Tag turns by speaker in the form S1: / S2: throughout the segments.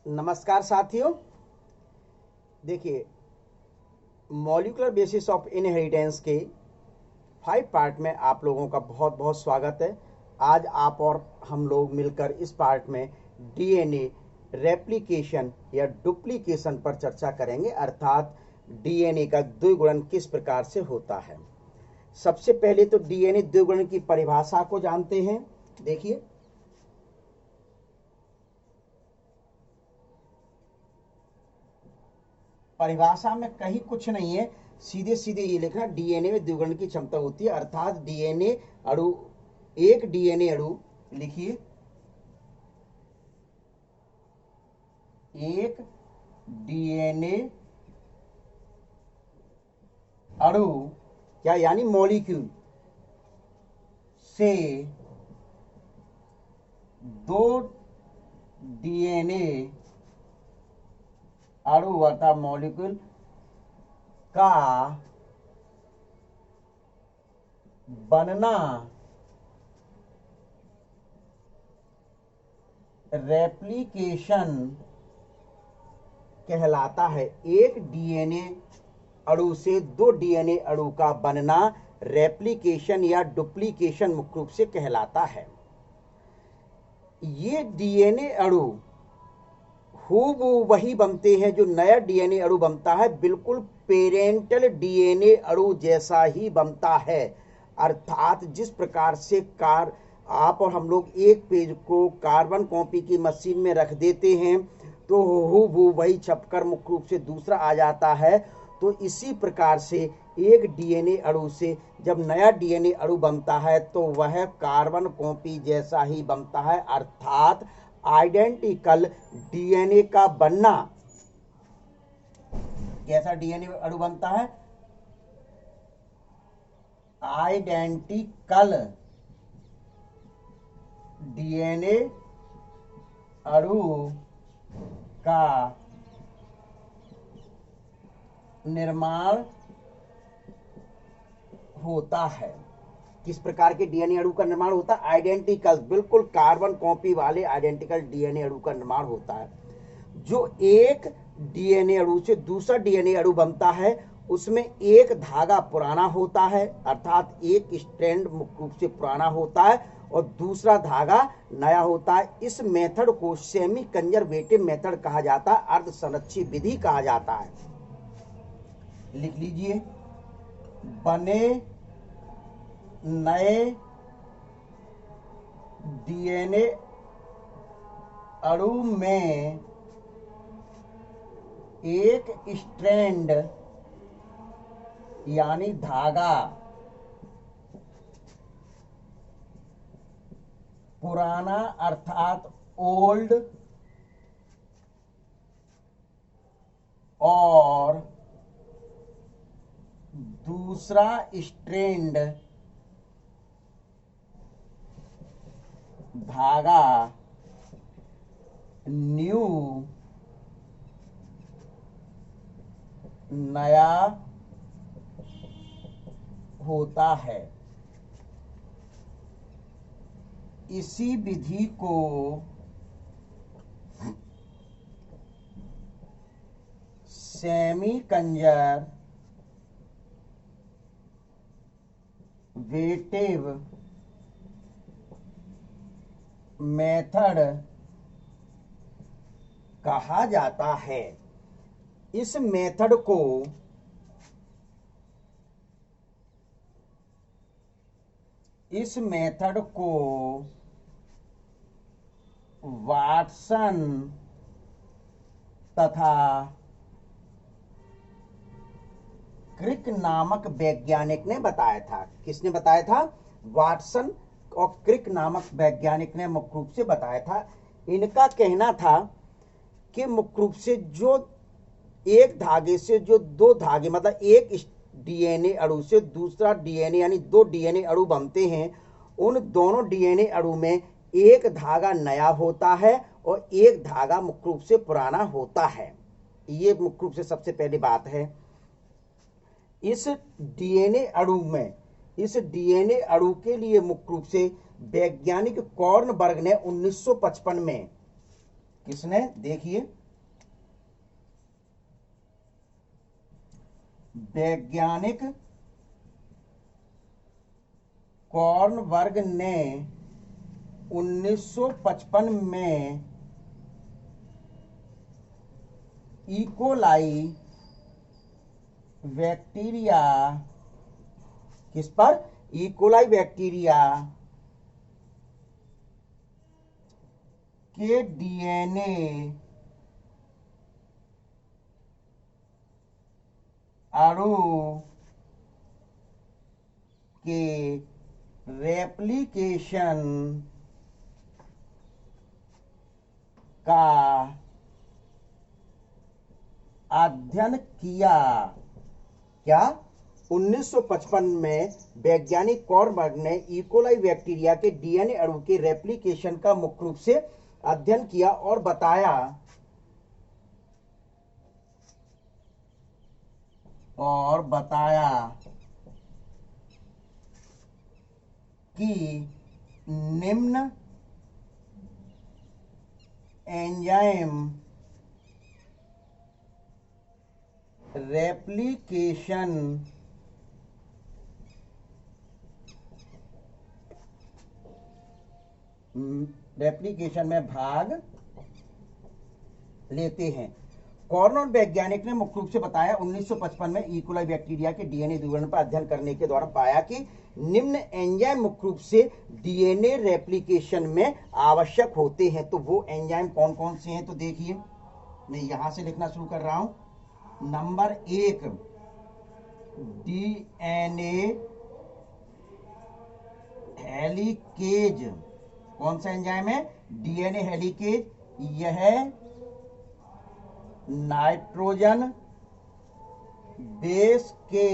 S1: नमस्कार साथियों। देखिए, मॉलिक्यूलर बेसिस ऑफ इनहेरिटेंस के 5 पार्ट में आप लोगों का बहुत बहुत स्वागत है। आज आप और हम लोग मिलकर इस पार्ट में डीएनए रेप्लिकेशन या डुप्लीकेशन पर चर्चा करेंगे, अर्थात डीएनए का द्विगुणन किस प्रकार से होता है। सबसे पहले तो डीएनए द्विगुणन की परिभाषा को जानते हैं। देखिए, परिभाषा में कहीं कुछ नहीं है, सीधे सीधे ये लिखना, डीएनए में द्विगुणन की क्षमता होती है, अर्थात डीएनए अणु, एक डीएनए अणु, लिखिए, एक डीएनए अणु क्या यानी मॉलिक्यूल से दो डीएनए अणु अर्थात मॉलिक्यूल का बनना रेप्लिकेशन कहलाता है। एक डीएनए अणु से दो डीएनए अणु का बनना रेप्लिकेशन या डुप्लीकेशन मुख्य रूप से कहलाता है। ये डीएनए अणु हूबहू वही बनते हैं जो नया डीएनए अणु बनता है, बिल्कुल पेरेंटल डीएनए अणु जैसा ही बनता है। अर्थात जिस प्रकार से आप और हम लोग एक पेज को कार्बन कॉपी की मशीन में रख देते हैं तो हूबहू वही छपकर मुख्य रूप से दूसरा आ जाता है, तो इसी प्रकार से एक डीएनए अणु से जब नया डीएनए अणु बनता है तो वह कार्बन कॉपी जैसा ही बनता है। अर्थात आइडेंटिकल डीएनए का बनना, कैसा डीएनए अणु बनता है? आइडेंटिकल डीएनए अणु का निर्माण होता है। किस प्रकार के डीएनए अणु का निर्माण होता है? आइडेंटिकल, बिल्कुल कार्बन कॉपी वाले आइडेंटिकल डीएनए अणु का निर्माण होता है। जो एक डीएनए अणु से दूसरा डीएनए अणु बनता है उसमें एक धागा पुराना होता है, अर्थात एक स्ट्रैंड मुख्य रूप से पुराना होता है और दूसरा धागा नया होता है। इस मेथड को सेमी कंजर्वेटिव मेथड कहा जाता है, अर्ध संरक्षित विधि कहा जाता है। लिख लीजिए, बने नए डीएनए अणु में एक स्ट्रैंड यानी धागा पुराना अर्थात ओल्ड और दूसरा स्ट्रैंड धागा न्यू नया होता है। इसी विधि को सेमी कंजर्वेटिव मेथड कहा जाता है। इस मेथड को वाटसन तथा क्रिक नामक वैज्ञानिक ने बताया था। किसने बताया था? वाटसन और क्रिक नामक वैज्ञानिक ने मुख्य रूप से बताया था। इनका कहना था कि मुख्य रूप से जो एक धागे से जो दो धागे, मतलब एक डीएनए अणु से दूसरा डीएनए यानी दो डीएनए अणु बनते हैं, उन दोनों डीएनए अणु में एक धागा नया होता है और एक धागा मुख्य रूप से पुराना होता है। ये मुख्य रूप से सबसे पहली बात है। इस डीएनए अणु के लिए मुख्य रूप से वैज्ञानिक कॉर्नबर्ग ने 1955 में किसने? देखिए, वैज्ञानिक कॉर्नबर्ग ने 1955 में इकोलाई बैक्टीरिया, किस पर? इकोलाई बैक्टीरिया के डीएनए अणु के रेप्लिकेशन का अध्ययन किया। क्या? 1955 में वैज्ञानिक कॉर्नबर्ग ने इकोलाई बैक्टीरिया के डीएनए अणु के रेप्लिकेशन का मुख्य रूप से अध्ययन किया और बताया कि निम्न एंजाइम रेप्लिकेशन में भाग लेते हैं। कॉर्नर वैज्ञानिक ने मुख्य रूप से बताया 1955 में इकोलाई बैक्टीरिया के डीएनए ध्रुवीकरण पर अध्ययन करने के दौरान पाया कि निम्न एंजाइम मुख्य रूप से डीएनए रेप्लिकेशन में आवश्यक होते हैं। तो वो एंजाइम कौन कौन से हैं? तो देखिए, मैं यहां से लिखना शुरू कर रहा हूं। Number 1, DNA helicase. कौन सा एंजाइम है? DNA helicase. यह नाइट्रोजन बेस के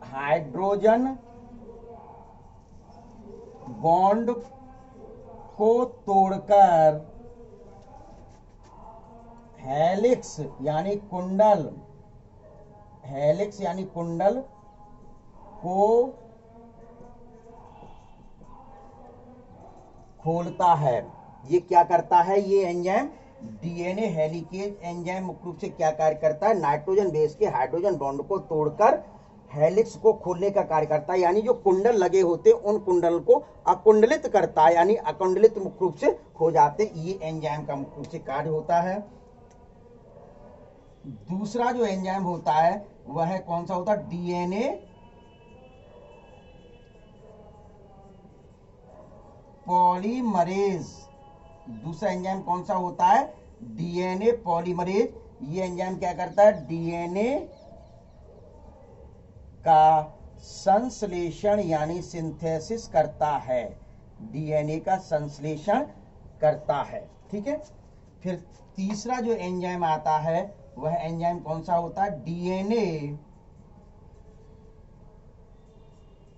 S1: हाइड्रोजन बॉन्ड को तोड़कर हेलिक्स यानी कुंडल को खोलता है। ये क्या करता है? ये एंजाइम डीएनए हेलिकेज एंजाइम मुख्य रूप से क्या कार्य करता है? नाइट्रोजन बेस के हाइड्रोजन बॉन्ड को तोड़कर हेलिक्स को खोलने का कार्य करता है, यानी जो कुंडल लगे होते उन कुंडल को अकुंडलित करता है, यानी अकुंडलित मुख्य रूप से हो जाते। ये एंजाइम का मुख्य रूप से कार्य होता है। दूसरा जो एंजाइम होता है वह कौन सा होता है? DNA polymerase. दूसरा एंजाइम कौन सा होता है? DNA polymerase. ये एंजाइम क्या करता है? डीएनए का संश्लेषण यानी सिंथेसिस करता है। डीएनए का संश्लेषण करता है। ठीक है। फिर तीसरा जो एंजाइम आता है वह एंजाइम कौन सा होता है? DNA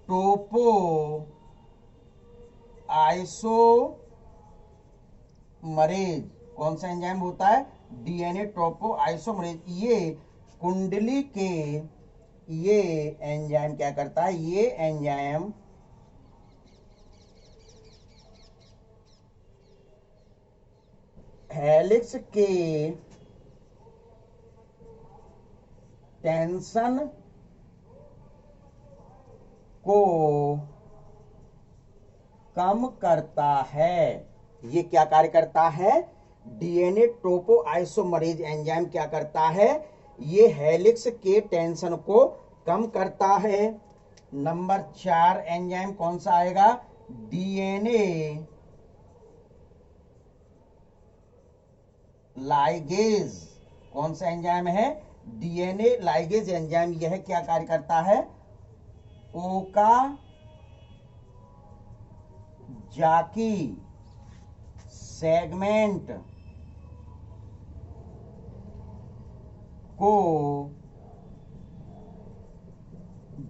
S1: topoisomerase. कौन सा एंजाइम होता है? DNA topoisomerase. ये कुंडली के ये एंजाइम क्या करता है? ये एंजाइम हेलिक्स के टेंशन को कम करता है। ये क्या कार्य करता है? डीएनए टोपो आइसोमरेज एंजाइम क्या करता है? ये हेलिक्स के टेंशन को कम करता है। नंबर 4 एंजाइम कौन सा आएगा? DNA ligase. कौन सा एंजाइम है? DNA ligase enzyme. यह क्या कार्य करता है? ओकाजाकी सेगमेंट को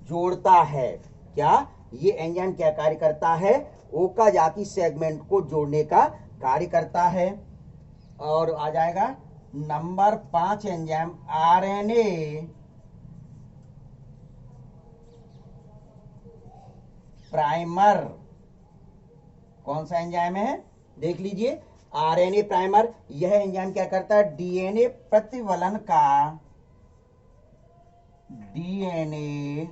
S1: जोड़ता है। क्या? ये एंजाइम क्या कार्य करता है? ओकाजाकी सेगमेंट को जोड़ने का कार्य करता है। और आ जाएगा नंबर 5 एंजाइम आरएनए प्राइमर। कौन सा एंजाइम है? देख लीजिए, आरएनए प्राइमर, यह एंजाइम क्या करता है, डीएनए प्रतिवलन का, डीएनए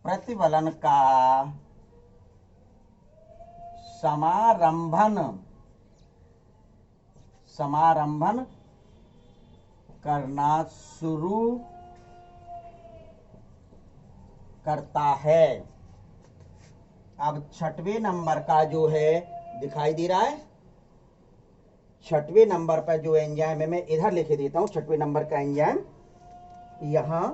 S1: प्रतिवलन का समारंभन करना शुरू करता है। अब छठवें नंबर का जो है दिखाई दे रहा है, छठवें नंबर पर जो एंजाइम है, मैं इधर लिखे देता हूं छठवें नंबर का एंजाइम, यहां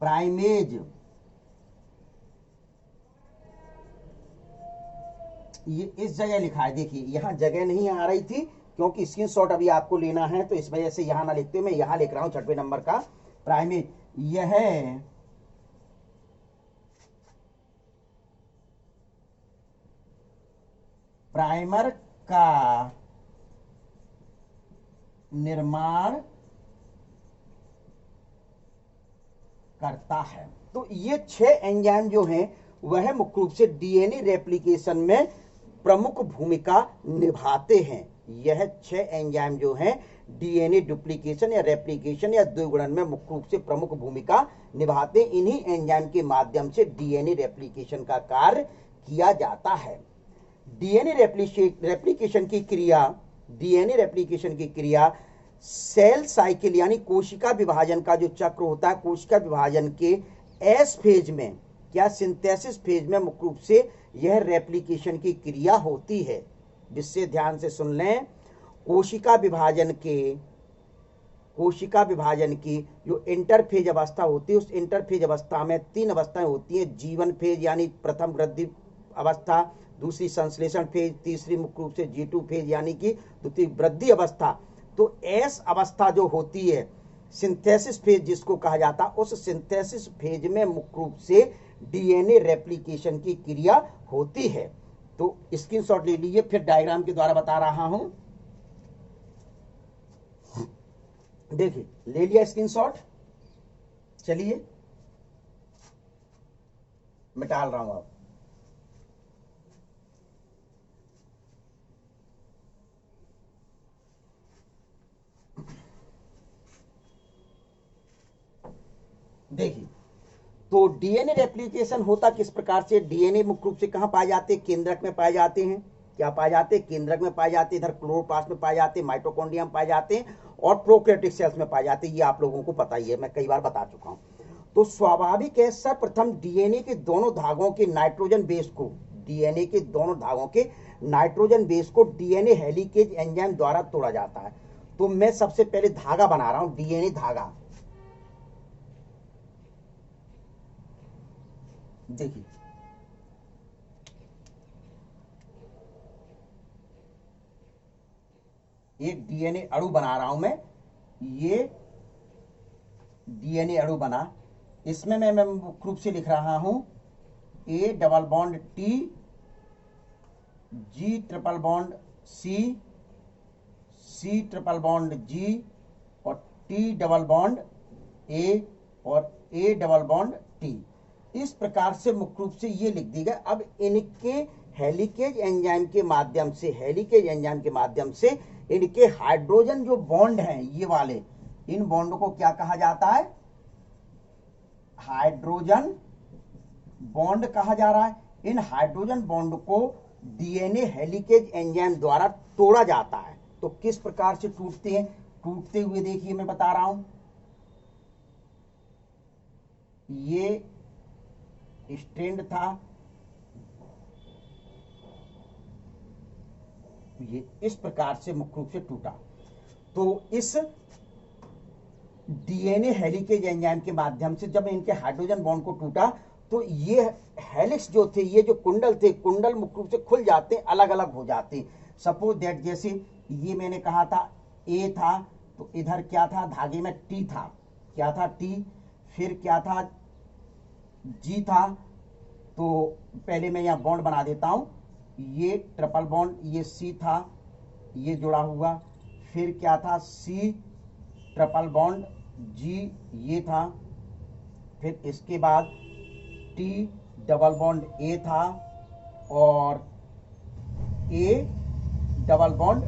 S1: प्राइमेज, ये इस जगह लिखा है, देखिए यहां जगह नहीं आ रही थी क्योंकि स्क्रीनशॉट अभी आपको लेना है, तो इस वजह से यहां ना लिखते, मैं यहां लिख रहा हूं छठवें नंबर का प्राइमेज। यह प्राइमर का निर्माण करता है। तो ये 6 एंजाइम जो हैं वह मुख्य रूप से डीएनए रेप्लिकेशन में प्रमुख भूमिका निभाते हैं। यह 6 एंजाइम जो हैं डीएनए डुप्लीकेशन या रेप्लिकेशन या द्विगुणन में मुख्य रूप से प्रमुख भूमिका निभाते। इन्हीं एंजाइम के माध्यम से डीएनए रेप्लिकेशन का कार्य किया जाता है। डीएनए रेप्लिकेशन की क्रिया, डीएनए रेप्लिकेशन की क्रिया सेल साइकिल यानी कोशिका विभाजन का जो चक्र होता है, कोशिका विभाजन के एस फेज में या सिंथेसिस फेज में मुख्य रूप से यह रेप्लिकेशन की क्रिया होती है। जिससे ध्यान से सुन लें, कोशिका विभाजन की जो इंटरफेज अवस्था होती है, उस इंटरफेज अवस्था में 3 अवस्थाएं होती हैं। जीवन फेज यानी प्रथम वृद्धि अवस्था, दूसरी संश्लेषण फेज, तीसरी मुख्य रूप से G2 फेज यानी कि द्वितीय वृद्धि अवस्था। तो एस अवस्था जो होती है, सिंथेसिस फेज जिसको कहा जाता है, उस सिंथेसिस फेज में मुख्य रूप से डीएनए रेप्लिकेशन की क्रिया होती है। तो स्क्रीनशॉट ले लीजिए, फिर डायग्राम के द्वारा बता रहा हूं। देखिए, ले लिया स्क्रीनशॉट, चलिए मैं डाल रहा हूं। अब देखिए, तो डीएनए रेप्लिकेशन होता किस प्रकार से, डीएनए मुख्य रूप से कहां पाए जाते हैं, केंद्रक में पाए जाते हैं। क्या पाए जाते हैं, केंद्रक में पाए जाते हैं, इधर क्लोरोप्लास्ट में पाए जाते हैं, माइटोकॉन्ड्रिया में पाए जाते हैं और प्रोकैरियोटिक सेल्स में पाए जाते हैं। ये आप लोगों को पता ही है, मैं कई बार बता चुका हूं। तो स्वाभाविक है, सर्वप्रथम डीएनए के दोनों धागों के नाइट्रोजन बेस को, डीएनए के दोनों धागों के नाइट्रोजन बेस को डीएनए हेलिकेज एंजाइम द्वारा तोड़ा जाता है। तो मैं सबसे पहले धागा बना रहा हूं, डीएनए धागा। देखिए, एक डीएनए अणु बना रहा हूं मैं, ये डीएनए अणु बना, इसमें मैं मुख्य रूप से लिख रहा हूं A double bond T, G triple bond C, C triple bond G और T डबल बॉन्ड A और A डबल बॉन्ड T। इस प्रकार से मुख्य रूप से ये लिख दी गई। अब इनके हेलिकेज एंजाइम के माध्यम से, हेलिकेज एंजाइम के माध्यम से इनके हाइड्रोजन जो बॉन्ड हैं, ये वाले, इन बॉन्ड को क्या कहा जाता है, हाइड्रोजन बॉन्ड कहा जा रहा है। इन हाइड्रोजन बॉन्ड को डीएनए हेलिकेज एंजाइम द्वारा तोड़ा जाता है। तो किस प्रकार से टूटते हैं, टूटते हुए देखिए मैं बता रहा हूं, ये स्ट्रैंड था, ये इस प्रकार से मुख्य रूप से टूटा। तो इस डीएनए हेलिकेज एंजाइम के माध्यम से जब इनके हाइड्रोजन बॉन्ड को टूटा, तो ये हेलिक्स जो थे, ये जो कुंडल थे, कुंडल मुख्य रूप से खुल जाते, अलग अलग हो जाते। सपोज दैट, जैसे ये मैंने कहा था ए था, तो इधर क्या था, धागे में टी था, क्या था, टी। फिर क्या था, जी था। तो पहले मैं यहां बॉन्ड बना देता हूं, ये ट्रिपल बॉन्ड, ये सी था, ये जुड़ा हुआ। फिर क्या था, सी ट्रिपल बॉन्ड जी, ये था। फिर इसके बाद T डबल बॉन्ड A था और A डबल बॉन्ड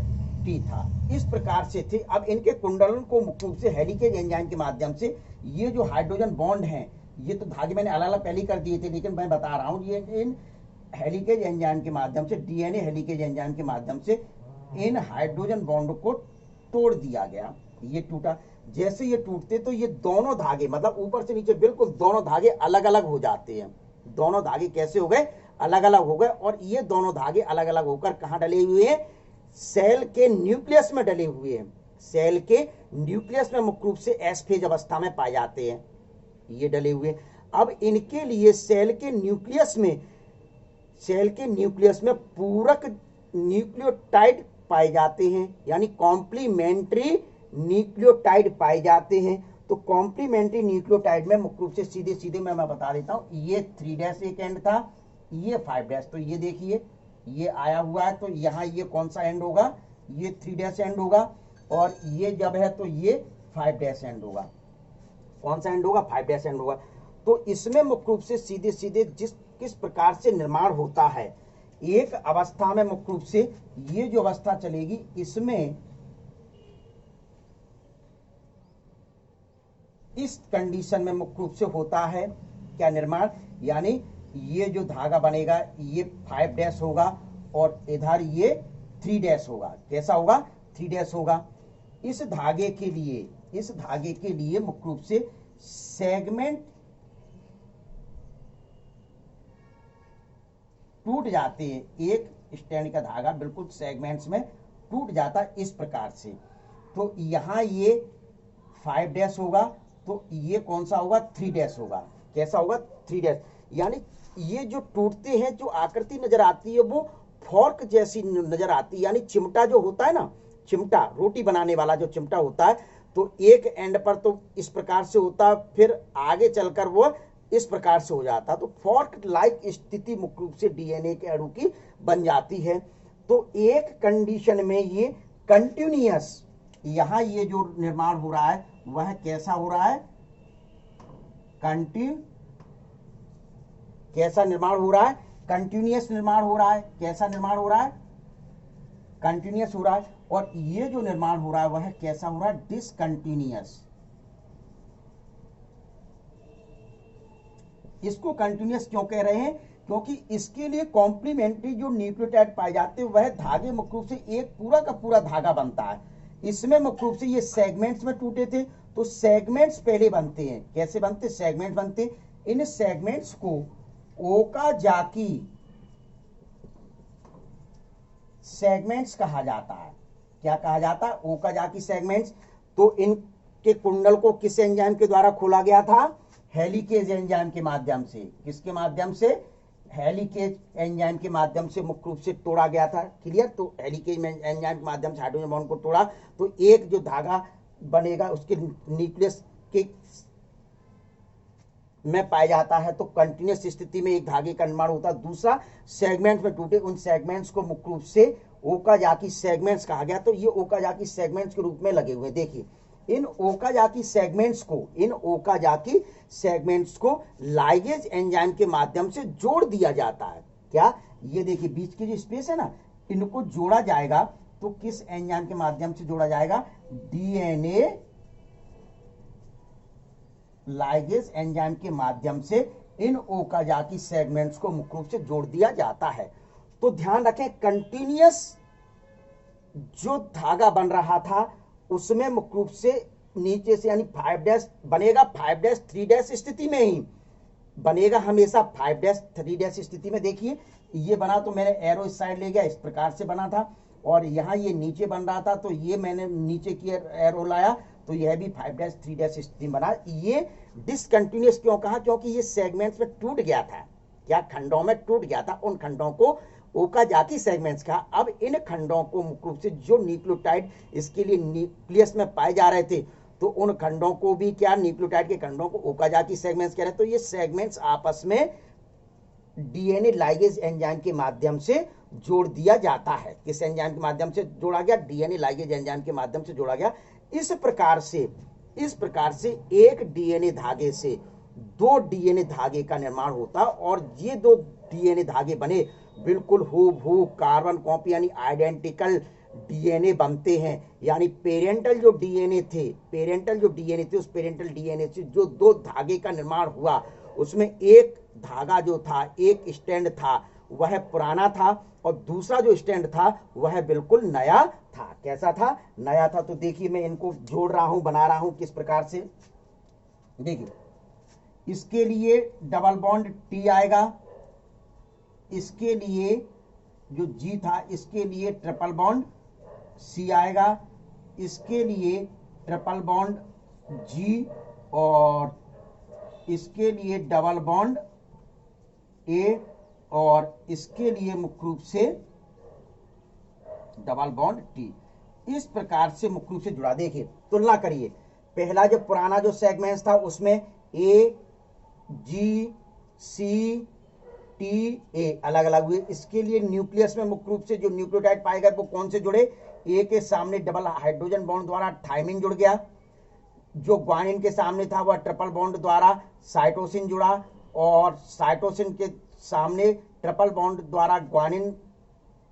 S1: T था। इस प्रकार से थे। अब इनके कुंडलन को मुख्य रूप से हेलिकेज एंजाइम के माध्यम से ये जो हाइड्रोजन बॉन्ड हैं, ये तो धागे मैंने अलग अलग पहले ही कर दिए थे, लेकिन मैं बता रहा हूं ये इन हेलिकेज एंजाइम के माध्यम से, डीएनए हेलिकेज एंजाइम के माध्यम से इन हाइड्रोजन बॉन्ड को तोड़ दिया गया। ये टूटा। जैसे ये टूटते तो ये दोनों धागे, मतलब ऊपर से नीचे बिल्कुल दोनों धागे अलग अलग हो जाते हैं। दोनों धागे कैसे हो गए? अलग अलग हो गए। और ये दोनों धागे अलग अलग होकर कहां डले हुए हैं? सेल के न्यूक्लियस में डले हुए हैं। सेल के न्यूक्लियस में मुख्य रूप से एस फेज अवस्था में पाए जाते हैं, ये डले हुए। अब इनके लिए सेल के न्यूक्लियस में पूरक न्यूक्लियोटाइड पाए जाते हैं, यानी कॉम्प्लीमेंट्री न्यूक्लियोटाइड पाए जाते हैं। तो कॉम्प्लीमेंट्री न्यूक्लियोटाइड में मुख्य रूप से सीधे सीधे मैं बता देता हूं, ये 3' एक एंड था, ये 5'। तो ये देखिए ये आया हुआ है, तो यहां ये कौन सा एंड होगा? ये 3' एंड होगा। और ये जब है तो ये 5' एंड होगा। कौन सा एंड होगा? 5' एंड होगा। तो इसमें मुख्य रूप से सीधे सीधे किस प्रकार से निर्माण होता है, एक अवस्था में मुख्य रूप से ये जो अवस्था चलेगी, इसमें इस कंडीशन में मुख्य रूप से होता है क्या निर्माण, यानी ये जो धागा बनेगा ये 5' होगा और इधर ये 3' होगा। कैसा होगा? 3' होगा। इस धागे के लिए मुख्य रूप से सेगमेंट टूट जाते हैं। एक स्टैंड का धागा बिल्कुल सेगमेंट्स में टूट जाता है इस प्रकार से। तो यहां ये 5' होगा, तो ये कौन सा होगा? 3' होगा। कैसा होगा? 3'। यानी ये जो टूटते हैं, जो आकृति नजर आती है वो फॉर्क जैसी नजर आती है। यानी चिमटा जो होता है ना, चिमटा रोटी बनाने वाला जो चिमटा होता है, तो एक एंड पर तो इस प्रकार से होता है, फिर आगे चलकर वो इस प्रकार से हो जाता। तो फॉर्क लाइक स्थिति मुख्य रूप से डीएनए के अणु की बन जाती है। तो एक कंडीशन में ये कंटिन्यूअस, यहां ये जो निर्माण हो रहा है वह कैसा हो रहा है? कैसा निर्माण हो रहा है? कंटिन्यूअस निर्माण हो रहा है। कैसा निर्माण हो रहा है? कंटिन्यूअस हो रहा है। और ये जो निर्माण हो रहा है वह कैसा हो रहा है? डिसकंटिन्यूअस। इसको कंटिन्यूअस क्यों कह रहे हैं? क्योंकि इसके लिए कॉम्प्लीमेंट्री जो न्यूक्लियोटाइड पाए जाते हैं वह धागे मुख्य रूप से एक पूरा का पूरा धागा बनता है। इसमें मुख्य रूप से ये सेगमेंट्स में टूटे थे, तो सेगमेंट्स पहले बनते हैं। कैसे बनते? सेगमेंट बनते। इन सेगमेंट्स को ओकाजाकी सेगमेंट्स कहा जाता है। क्या कहा जाता है? Okazaki segments. तो इनके कुंडल को किस एंजाइम के द्वारा खोला गया था? हेलिकेज एंजाइम के माध्यम से। किसके माध्यम से? हेलिकेज एंजाइम के माध्यम से मुख्य रूप से तोड़ा गया था। क्लियर? तो हेलिकेज एंजाइम के माध्यम से हाइड्रोजन बॉन्ड को तोड़ा, तो एक जो धागा बनेगा उसके न्यूक्लियस के में पाया जाता है, तो कंटिन्यूअस स्थिति में एक धागे का निर्माण होता है। दूसरा, सेगमेंट में टूटे, उन सेगमेंट्स को मुख्य रूप से ओकाजाकी सेगमेंट्स कहा गया। तो ये ओकाजाकी सेगमेंट्स के रूप में लगे हुए। देखिए इन ओकाजाकी सेगमेंट्स को लाइगेज एंजाइम के माध्यम से जोड़ दिया जाता है। क्या? ये देखिए बीच की जो स्पेस है ना, इनको जोड़ा जाएगा। तो किस एंजाइम के माध्यम से जोड़ा जाएगा? डीएनए लाइगेज एंजाइम के माध्यम से इन ओकाजाकी सेगमेंट्स को मुख्य रूप से जोड़ दिया जाता है। तो ध्यान रखें, कंटिन्यूअस जो धागा बन रहा था उसमें मुख्य रूप से नीचे से यानी 5' बनेगा। 5' 3' स्थिति में ही बनेगा, हमेशा 5' 3' स्थिति में। देखिए ये बना, तो मैंने एरो इस साइड ले गया, इस प्रकार से बना था। और यहां ये नीचे बन रहा था, तो ये मैंने नीचे की एरो लाया, तो यह भी 5' 3' स्थिति बना। ये डिसकंटिन्यूअस क्यों कहा? क्योंकि ये सेगमेंट्स में टूट गया था। क्या? खंडों में टूट गया था। उन खंडों को ओकाजाकी सेगमेंट्स कहा। अब इन खंडों को मुख्य रूप से जो न्यूक्लियोटाइड इसके लिए न्यूक्लियस में पाए जा रहे थे, तो उन खंडों को भी क्या, न्यूक्लियोटाइड के खंडों को ओकाजाकी सेगमेंट्स कह रहे हैं। तो ये सेगमेंट्स आपस में डीएनए लाइगेज एंजाइम के माध्यम से जोड़ दिया जाता है। किस एंजाइम के माध्यम से जोड़ा गया? डीएनए लाइगेज एंजाइम के माध्यम से जोड़ा गया। इस प्रकार से एक डीएनए धागे से दो डीएनए धागे का निर्माण होता, और ये दो डीएनए धागे बने बिल्कुल हूबहू कार्बन कॉपी यानी आइडेंटिकल डीएनए बनते हैं। यानी पेरेंटल जो डीएनए थे, उस पेरेंटल डीएनए से जो दो धागे का निर्माण हुआ, उसमें एक धागा जो था, एक स्टैंड था वह पुराना था, और दूसरा जो स्टैंड था वह बिल्कुल नया था। कैसा था? नया था। तो देखिए मैं इनको जोड़ रहा हूं, बना रहा हूं किस प्रकार से। देखिए इसके लिए डबल बॉन्ड टी आएगा, इसके लिए जो जी था इसके लिए ट्रिपल बॉन्ड सी आएगा, इसके लिए ट्रिपल बॉन्ड जी, और इसके लिए डबल बॉन्ड ए, और इसके लिए मुख्य रूप से डबल बॉन्ड टी। इस प्रकार से मुख्य रूप से जुड़ा। देखिए तुलना करिए, पहला जो पुराना जो सेगमेंट्स था उसमें ए जी सी टी ए अलग अलग हुए। इसके लिए न्यूक्लियस में मुख्य रूप से जो न्यूक्लियोटाइड पाए गए वो कौन से जुड़े? ए के सामने डबल हाइड्रोजन बॉन्ड द्वारा थायमिन जुड़ गया, जो ग्वानिन के सामने था वह ट्रिपल बॉन्ड द्वारा साइटोसिन जुड़ा, और साइटोसिन के सामने ट्रिपल बॉन्ड द्वारा ग्वानिन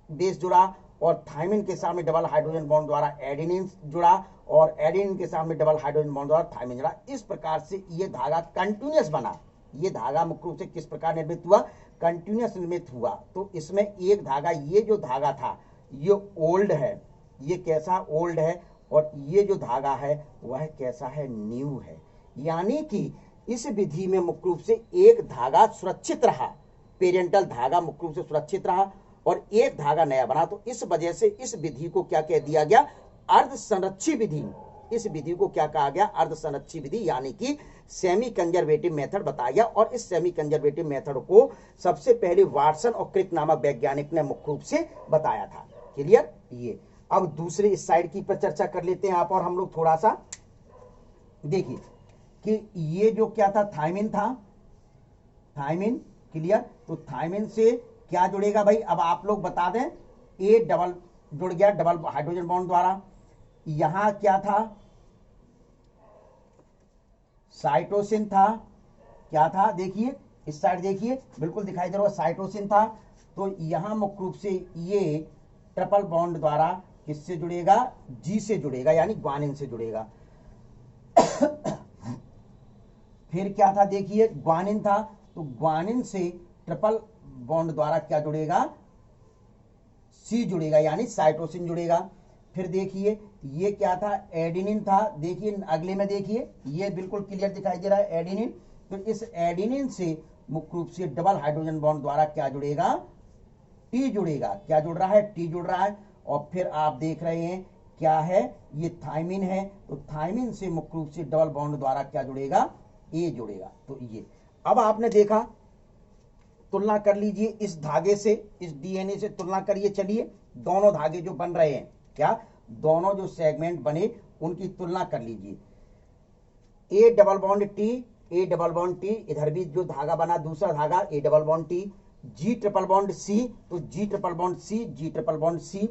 S1: बेस जुड़ा, और थायमिन के सामने डबल हाइड्रोजन बॉन्ड द्वारा एडेनिन जुड़ा, और एडेनिन के सामने डबल हाइड्रोजन बॉन्ड द्वारा थायमिन जुड़ा। इस प्रकार से ये धागा कंटिन्यूअस बना। ये धागा मुख्य रूप से किस प्रकार निर्मित हुआ? कंटिन्यूअस निर्मित हुआ। तो इसमें एक धागा, ये जो धागा था ये ओल्ड है, ये कैसा? ओल्ड है, और ये जो धागा है वह कैसा है? न्यू है। यानी कि इस विधि में मुख्य रूप से एक धागा सुरक्षित रहा, पेरेंटल धागा मुख्य रूप से सुरक्षित रहा, और एक धागा नया बना। तो इस वजह से इस विधि को क्या कह दिया गया? अर्ध संरक्षी विधि। इस विधि को क्या कहा गया? अर्ध संरक्षी विधि, यानी कि सेमी कंजर्वेटिव मेथड बताया गया। और इस सेमी कंजर्वेटिव मेथड को सबसे पहले वाटसन और क्रिक नामक वैज्ञानिक ने मुख्य रूप से बताया था। क्लियर? ये अब दूसरे इस साइड की पर चर्चा कर लेते हैं आप और हम लोग थोड़ा सा। देखिए कि ये जो क्या था? थायमिन था, थायमिन। क्लियर? तो थायमिन से क्या जुड़ेगा भाई? अब आप लोग बता दें। ए डबल जुड़ गया डबल हाइड्रोजन बॉन्ड द्वारा। यहां क्या था? साइटोसिन था। क्या था? देखिए इस साइड देखिए, बिल्कुल दिखाई दे रहा है, साइटोसिन था। तो यहां मुख्य रूप से ये ट्रिपल बॉन्ड द्वारा किससे जुड़ेगा? जी से जुड़ेगा, यानी ग्वानिन से जुड़ेगा। फिर क्या था? देखिए ग्वानिन था, तो ग्वानिन से ट्रिपल बॉन्ड द्वारा क्या जुड़ेगा? सी जुड़ेगा, यानी साइटोसिन जुड़ेगा। फिर देखिए ये क्या था? एडेनिन था। देखिए अगले में देखिए, ये बिल्कुल क्लियर दिखाई दे रहा है, एडेनिन। तो इस एडेनिन से मुख्य रूप से डबल हाइड्रोजन बॉन्ड द्वारा क्या जुड़ेगा? टी जुड़ेगा। क्या जुड़ रहा है? टी जुड़ रहा है। और फिर आप देख रहे हैं क्या है? ये थायमिन है, तो थायमिन से मुख्य रूप से डबल बॉन्ड द्वारा क्या जुड़ेगा? ए जुड़ेगा। तो ये अब आपने देखा, तुलना कर लीजिए इस धागे से, इस डीएनए से तुलना करिए। चलिए दोनों धागे जो बन रहे हैं, क्या दोनों जो सेगमेंट बने उनकी तुलना कर लीजिए। A double bond T, A double bond T, इधर भी जो धागा बना दूसरा धागा A double bond T. G triple bond C, तो G triple bond C, G triple bond C.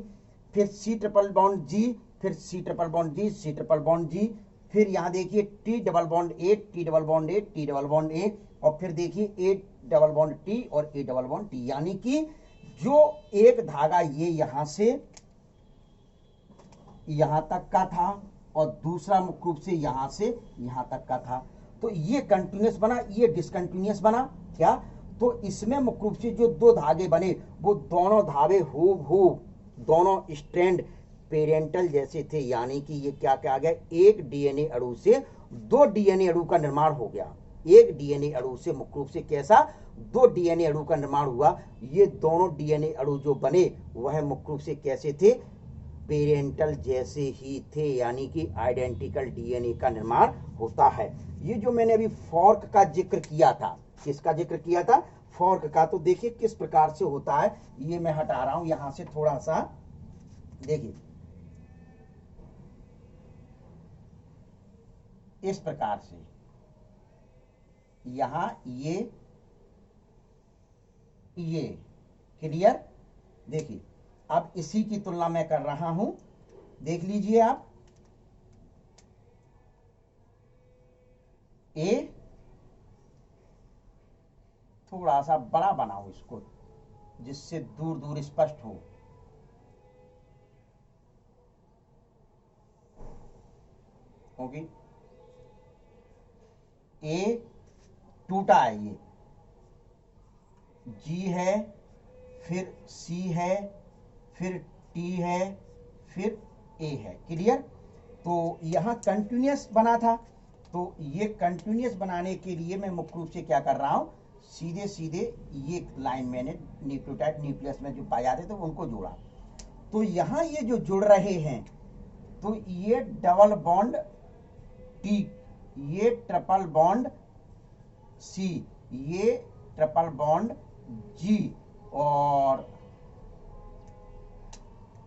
S1: फिर सी ट्रिपल बॉन्ड जी, फिर C triple bond G, C triple bond G. फिर यहां देखिए T double bond A, T double bond A, T double bond A. और फिर देखिए ए double bond T और ए double bond T. यानी कि जो एक धागा ये यहां से यहां तक का था और दूसरा मुख्य रूप से यहां से यहां तक का था, तो ये कंटिन्यूअस बना, ये डिसकंटिन्यूअस बना। क्या? तो इसमें मुख्य रूप से जो दो धागे बने वो दोनों धागे हूबहू, दोनों स्ट्रैंड पेरेंटल जैसे थे। यानी कि ये क्या क्या आ गया? एक डीएनए अणु से दो डीएनए अणु का निर्माण हो गया। एक डीएनए अणु से मुख्य रूप से कैसा? दो डीएनए अणु का निर्माण हुआ। ये दोनों डीएनए अणु जो बने वह मुख्य रूप से कैसे थे? पेरेंटल जैसे ही थे, यानी कि आइडेंटिकल डीएनए का निर्माण होता है। ये जो मैंने अभी फॉर्क का जिक्र किया था, किसका जिक्र किया था? फॉर्क का। तो देखिए किस प्रकार से होता है। ये मैं हटा रहा हूं यहां से थोड़ा सा। देखिए इस प्रकार से यहां ये क्लियर? देखिए अब इसी की तुलना मैं कर रहा हूं, देख लीजिए आप। ए थोड़ा सा बड़ा बनाओ इसको, जिससे दूर दूर स्पष्ट हो। ओके, ए टूटा है, ये जी है, फिर सी है, फिर टी है, फिर ए है। क्लियर? तो यहां कंटिन्यूअस बना था, तो ये कंटिन्यूअस बनाने के लिए मैं मुख्य रूप से क्या कर रहा हूं, सीधे सीधे ये लाइन मैंने न्यूक्लियोटाइड न्यूक्लियस में जो पाए जाते थे उनको जोड़ा। तो यहां ये जो जुड़ रहे हैं, तो ये डबल बॉन्ड टी, ये ट्रिपल बॉन्ड सी, ये ट्रिपल बॉन्ड जी, और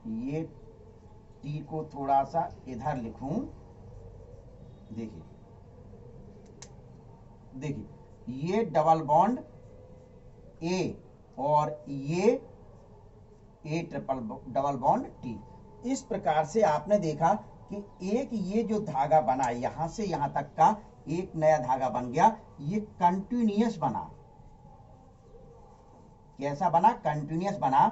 S1: ये टी को थोड़ा सा इधर लिखूं। देखिए देखिए, ये डबल बॉन्ड ए और ये ए ट्रिपल डबल बॉन्ड टी। इस प्रकार से आपने देखा कि एक ये जो धागा बना, यहां से यहां तक का एक नया धागा बन गया, ये कंटिन्यूअस बना। कैसा बना? कंटिन्यूअस बना।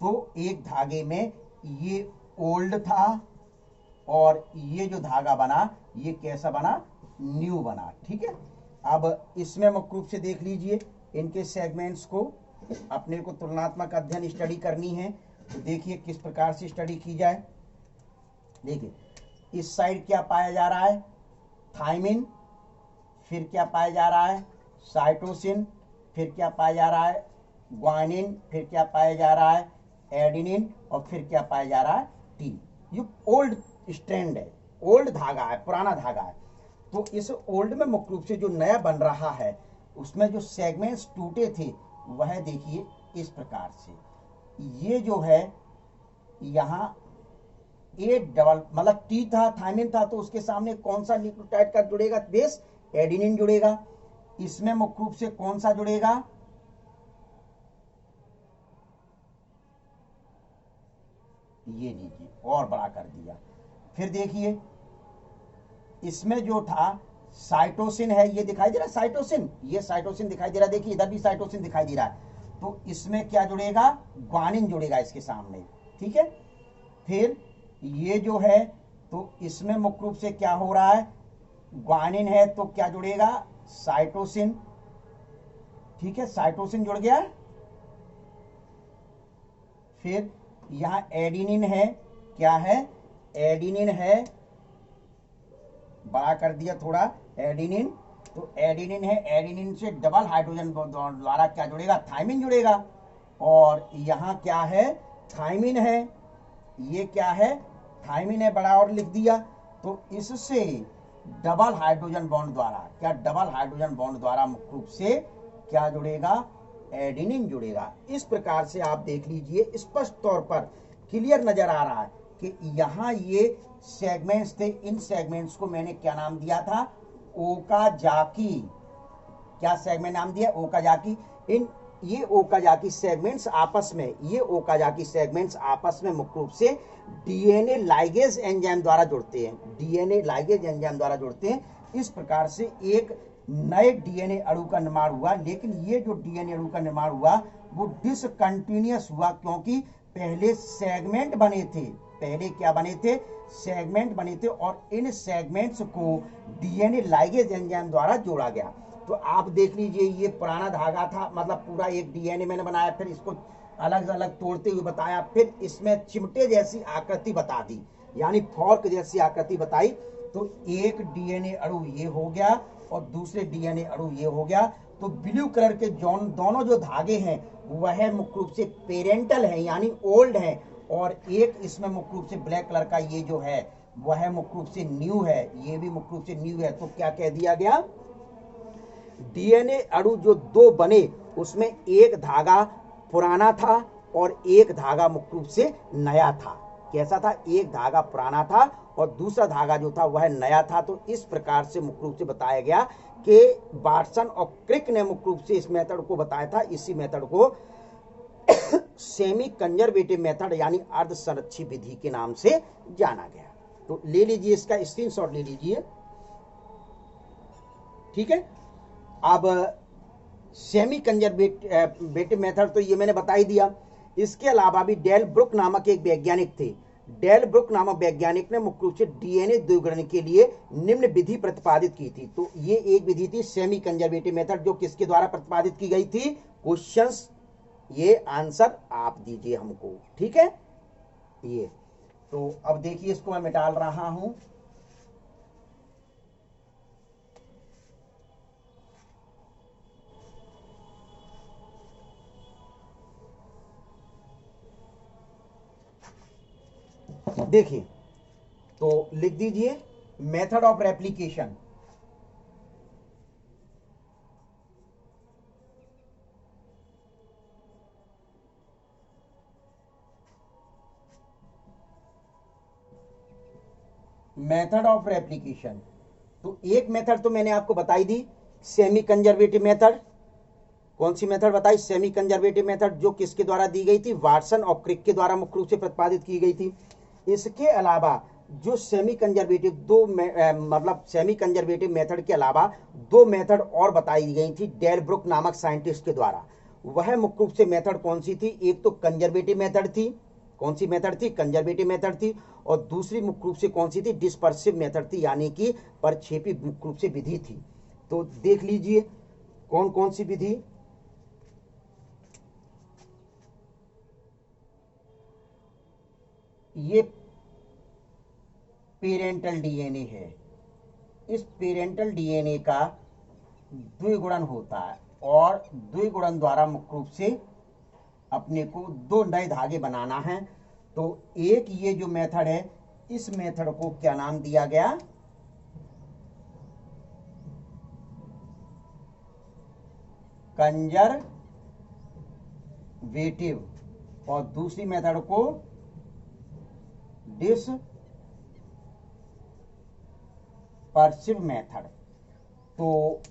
S1: तो एक धागे में ये ओल्ड था, और ये जो धागा बना ये कैसा बना? न्यू बना। ठीक है, अब इसमें मुख्य रूप से देख लीजिए इनके सेगमेंट्स को। अपने को तुलनात्मक अध्ययन स्टडी करनी है, तो देखिए किस प्रकार से स्टडी की जाए। देखिए, इस साइड क्या पाया जा रहा है? थायमिन। फिर क्या पाया जा रहा है? साइटोसिन। फिर क्या पाया जा रहा है? ग्वानिन। फिर क्या पाया जा रहा है? एडिनिन। और फिर क्या पाया जा रहा है? टी। ये ओल्ड स्ट्रैंड है, ओल्ड धागा है, पुराना धागा है। तो इस ओल्ड में मुख्य रूप से जो नया बन रहा है, उसमें जो सेगमेंट्स टूटे थे वह देखिए इस प्रकार से। ये जो है यहां ए डबल मतलब टी था, थायमिन था, तो उसके सामने कौन सा न्यूक्लियोटाइड का जुड़ेगा? बेस एडिनिन जुड़ेगा। इसमें मुख्य रूप से कौन सा जुड़ेगा? ये लीजिए, और बड़ा कर दिया। फिर देखिए, इसमें जो था साइटोसिन है, ये दिखाई दे रहा है साइटोसिन, ये साइटोसिन दिखाई दे रहा है। देखिए इधर भी साइटोसिन दिखाई दे रहा है। तो इसमें क्या जुड़ेगा? ग्वानिन जुड़ेगा इसके सामने। ठीक है, फिर ये जो है, तो इसमें मुख्य रूप से क्या हो रहा है? ग्वानिन है तो क्या जुड़ेगा? साइटोसिन। ठीक है, साइटोसिन जुड़ गया। फिर यहां एडिनिन है, क्या है? एडिनिन है, बड़ा कर दिया थोड़ा, एडिनिन। तो एडिनिन है, एडिनिन से डबल हाइड्रोजन द्वारा क्या जुड़ेगा? थायमिन जुड़ेगा। और यहां क्या है? थायमिन है। ये क्या है? थायमिन है, बड़ा और लिख दिया। तो इससे डबल हाइड्रोजन बॉन्ड द्वारा, क्या डबल हाइड्रोजन बॉन्ड द्वारा मुख्य रूप से क्या जुड़ेगा? एडिनिन जुड़ेगा। इस प्रकार से आप देख लीजिए, स्पष्ट तौर पर क्लियर नजर आ रहा है कि यहां ये सेगमेंट्स थे। इन सेगमेंट्स को मैंने क्या नाम दिया था? ओकाजाकी। क्या सेगमेंट नाम दिया? ओकाजाकी। इन ये ओकाजाकी सेगमेंट्स आपस में, ये ओकाजाकी सेगमेंट्स आपस में मुख्य रूप से डीएनए लाइगेज एंजाइम द्वारा जुड़ते हैं, डीएनए लाइगेज एंजाइम द्वारा जुड़ते हैं। इस प्रकार से एक नए डीएनए अणु का निर्माण हुआ। लेकिन ये जो डीएनए अणु का निर्माण हुआ वो डिसकंटिन्यूअस हुआ, क्योंकि पहले सेगमेंट बने थे। पहले क्या बने थे? सेगमेंट बने थे, और इन सेगमेंट्स को डीएनए लाइगेज एंजाइम द्वारा जोड़ा गया। तो आप देख लीजिए, ये पुराना धागा था, मतलब पूरा एक डीएनए मैंने बनाया, फिर इसको अलग अलग तोड़ते हुए बताया, फिर इसमें चिमटे जैसी आकृति बता दी, यानी फॉर्क जैसी आकृति बताई। तो एक डीएनए अणु ये हो गया और दूसरे डीएनए अणु ये हो गया। तो ब्लू कलर के दोनों जो धागे हैं वह मुख्य रूप से पेरेंटल है, यानी ओल्ड है, और एक इसमें मुख्य रूप से ब्लैक कलर का ये जो है वह मुख्य रूप से न्यू है, ये भी मुख्य रूप से न्यू है। तो क्या कह दिया गया? डीएनए अणु जो दो बने उसमें एक धागा पुराना था और एक धागा मुख्य रूप से नया था। कैसा था? एक धागा पुराना था और दूसरा धागा जो था वह नया था। तो इस प्रकार से मुख्य रूप से बताया गया कि वाटसन और क्रिक ने मुख्य रूप से इस मेथड को बताया था। इसी मेथड को सेमी कंजर्वेटिव मेथड यानी अर्ध संरक्षित विधि के नाम से जाना गया। तो ले लीजिए, इसका स्क्रीनशॉट ले लीजिए। ठीक है, अब सेमी कंजर्वेटिव मेथड तो ये मैंने बता ही दिया। इसके अलावा भी डेल ब्रुक नामक एक वैज्ञानिक थे। डेल ब्रुक नामक वैज्ञानिक ने मुख्य रूप से डीएनए द्विगुणन के लिए निम्न विधि प्रतिपादित की थी। तो ये एक विधि थी सेमी कंजर्वेटिव मेथड, जो किसके द्वारा प्रतिपादित की गई थी? क्वेश्चंस, ये आंसर आप दीजिए हमको, ठीक है। ये तो अब देखिए, इसको मैं मिटा रहा हूं। देखिए, तो लिख दीजिए method of replication. Method of replication, तो एक मेथड तो मैंने आपको बताई दी, सेमी कंजर्वेटिव मेथड। कौन सी मेथड बताई? सेमी कंजर्वेटिव मेथड, जो किसके द्वारा दी गई थी? वाटसन और क्रिक के द्वारा मुख्य रूप से प्रतिपादित की गई थी। इसके अलावा जो सेमी कंजर्वेटिव मतलब सेमी कंजर्वेटिव मेथड के अलावा दो मेथड और बताई गई थी डेल ब्रुक नामक साइंटिस्ट के द्वारा। वह मुख्य रूप से मेथड कौन सी थी? एक तो कंजर्वेटिव मेथड थी। कौन सी मेथड थी? कंजर्वेटिव मेथड थी। और दूसरी मुख्य रूप से कौन सी थी? डिस्पर्सिव मेथड थी, यानी कि प्रक्षेपी मुख्य रूप से विधि थी। तो देख लीजिए कौन कौन सी विधि। ये पेरेंटल डीएनए है। इस पेरेंटल डीएनए का द्विगुणन होता है और द्विगुणन द्वारा मुख्य रूप से अपने को दो नए धागे बनाना है। तो एक ये जो मेथड है, इस मेथड को क्या नाम दिया गया? कंजर्वेटिव। और दूसरी मेथड को डिस्पर्सिव मेथड। तो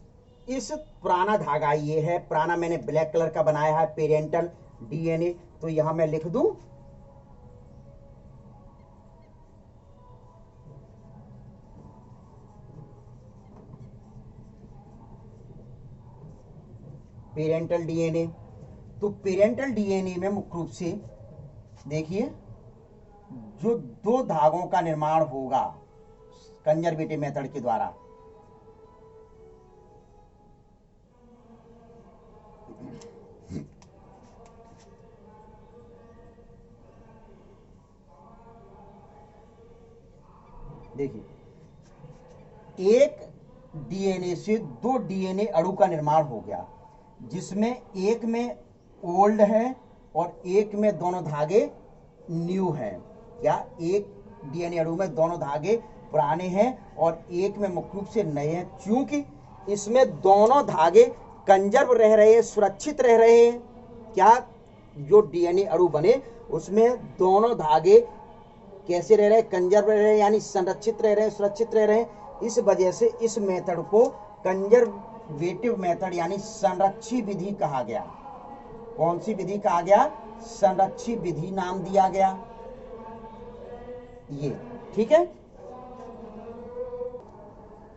S1: इस पुराना धागा ये है, पुराना मैंने ब्लैक कलर का बनाया है, पेरेंटल डीएनए। तो यहां मैं लिख दूं पेरेंटल डीएनए। तो पेरेंटल डीएनए में मुख्य रूप से देखिए, जो दो धागों का निर्माण होगा कंजर्वेटिव मेथड के द्वारा, देखिए एक डीएनए से दो डीएनए अणु का निर्माण हो गया, जिसमें एक में ओल्ड है और एक में दोनों धागे न्यू हैं। क्या? एक डीएनए अणु में दोनों धागे पुराने हैं और एक में मुख्य रूप से नए हैं। क्योंकि इसमें दोनों धागे कंजर्व रह रहे हैं, सुरक्षित रह रहे हैं। क्या? जो डीएनए अणु बने उसमें दोनों धागे कैसे रह रहे हैं? कंजर्व रह रहे हैं, यानी संरक्षित रह रहे हैं, सुरक्षित रह रहे हैं। इस वजह से इस मेथड को कंजर्वेटिव मेथड यानी संरक्षी विधि कहा गया। कौन सी विधि कहा गया? संरक्षी विधि नाम दिया गया। ये ठीक है,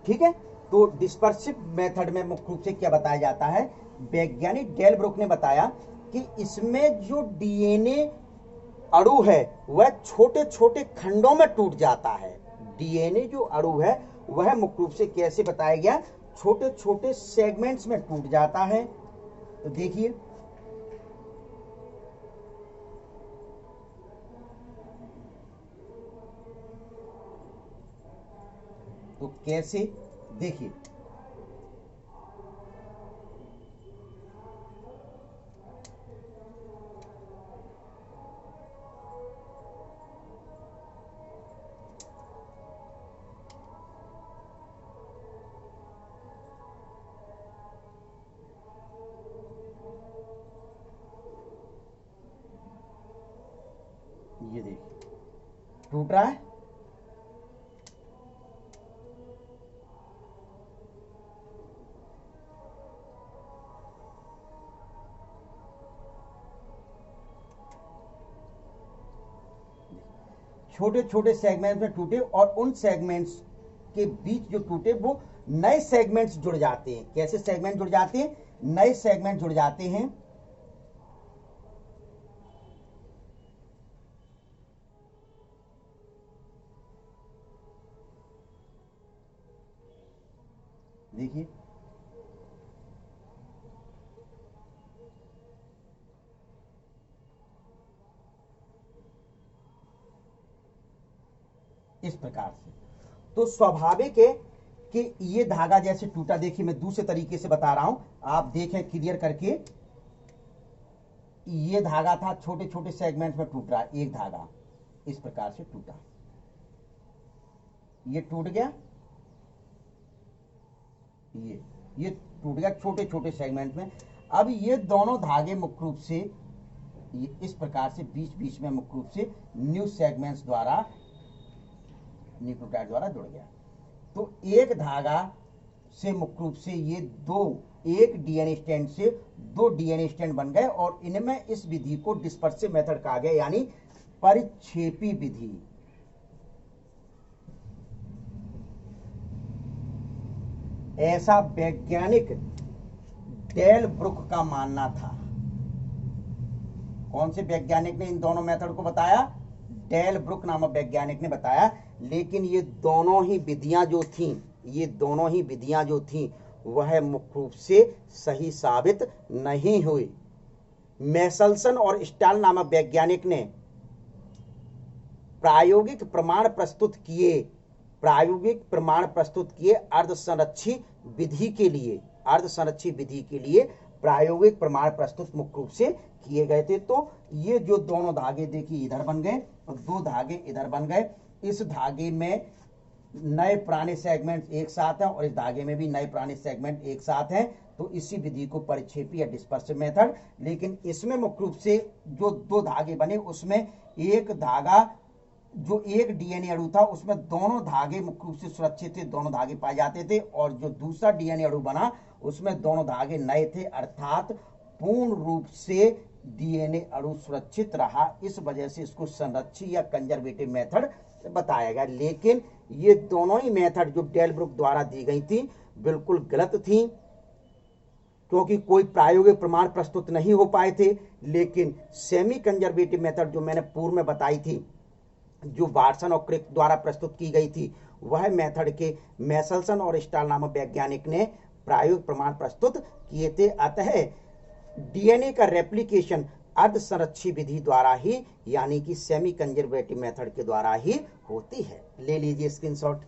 S1: ठीक है। तो डिस्पर्सिव मेथड में मुख्य रूप से क्या बताया जाता है? वैज्ञानिक डेल ब्रुक ने बताया कि इसमें जो डीएनए अणु है वह छोटे छोटे खंडों में टूट जाता है। डीएनए जो अणु है वह मुख्य रूप से कैसे बताया गया? छोटे छोटे सेगमेंट्स में टूट जाता है। तो देखिए, तो कैसे? देखिए, ये देखिए टूट रहा है। छोटे छोटे सेगमेंट्स में टूटे और उन सेगमेंट्स के बीच जो टूटे वो नए सेगमेंट्स जुड़ जाते हैं। कैसे सेगमेंट जुड़ जाते हैं? नए सेगमेंट जुड़ जाते हैं। देखिए इस प्रकार से। तो स्वाभाविक है कि ये धागा जैसे टूटा। देखिए मैं दूसरे तरीके से बता रहा हूं, आप देखें क्लियर करके। ये धागा था, छोटे छोटे सेगमेंट में टूट रहा, एक धागा इस प्रकार से टूटा, ये टूट गया, ये टूट गया छोटे छोटे सेगमेंट में। अब ये दोनों धागे मुख्य रूप से ये इस प्रकार से बीच बीच में मुख्य रूप से न्यू सेगमेंट्स द्वारा, न्यूक्लियोटाइड द्वारा जुड़ गया। तो एक धागा से मुख्य रूप से ये एक डीएनए स्टैंड से दो डीएनए स्टैंड बन गए और इनमें इस विधि को डिस्पर्सिव मेथड कहा गया, यानी परिक्षेपी विधि। ऐसा वैज्ञानिक डेल ब्रुक का मानना था। कौन से वैज्ञानिक ने इन दोनों मेथड को बताया? डेल ब्रुक नामक वैज्ञानिक ने बताया। लेकिन ये दोनों ही विधियां जो थीं वह मुख्य रूप से सही साबित नहीं हुई। मैसलसन और स्टाल नामक वैज्ञानिक ने प्रायोगिक प्रमाण प्रस्तुत किए अर्धसंरक्षी विधि के लिए प्रायोगिक प्रमाण प्रस्तुत मुख्य रूप से किए गए थे। तो ये जो दोनों धागे देखिए इधर बन गए और दो धागे इधर बन गए। इस धागे में नए पुराने सेगमेंट एक साथ हैं और इस धागे में भी नए पुराने सेगमेंट एक साथ हैं। तो इसी विधि को परिक्षेपी या डिस्पर्सिव मेथड। लेकिन इसमें मुख्य रूप से जो दो धागे बने उसमें एक धागा जो एक डीएनए अणु था उसमें दोनों धागे मुख्य रूप से सुरक्षित थे, दोनों धागे पाए जाते थे। और जो दूसरा डीएनए अणु बना उसमें दोनों धागे नए थे, अर्थात पूर्ण रूप से डीएनए अणु सुरक्षित रहा। इस वजह से इसको संरक्षी या कंजर्वेटिव मेथड बताया गया। लेकिन ये दोनों ही मेथड जो डेल ब्रुक द्वारा दी गई थी बिल्कुल गलत थी, क्योंकि कोई प्रायोगिक प्रमाण प्रस्तुत नहीं हो पाए थे। लेकिन सेमी कंजर्वेटिव मेथड जो मैंने पूर्व में बताई थी, जो वाटसन और क्रिक द्वारा प्रस्तुत की गई थी, वह मेथड के मैसलसन और स्टाल नामक वैज्ञानिक ने प्रायोगिक प्रमाण प्रस्तुत किए थे। अतः डीएनए का रेप्लिकेशन अर्धसंरक्षी विधि द्वारा ही, यानी कि सेमी कंजर्वेटिव मेथड के द्वारा ही होती है। ले लीजिए स्क्रीनशॉट।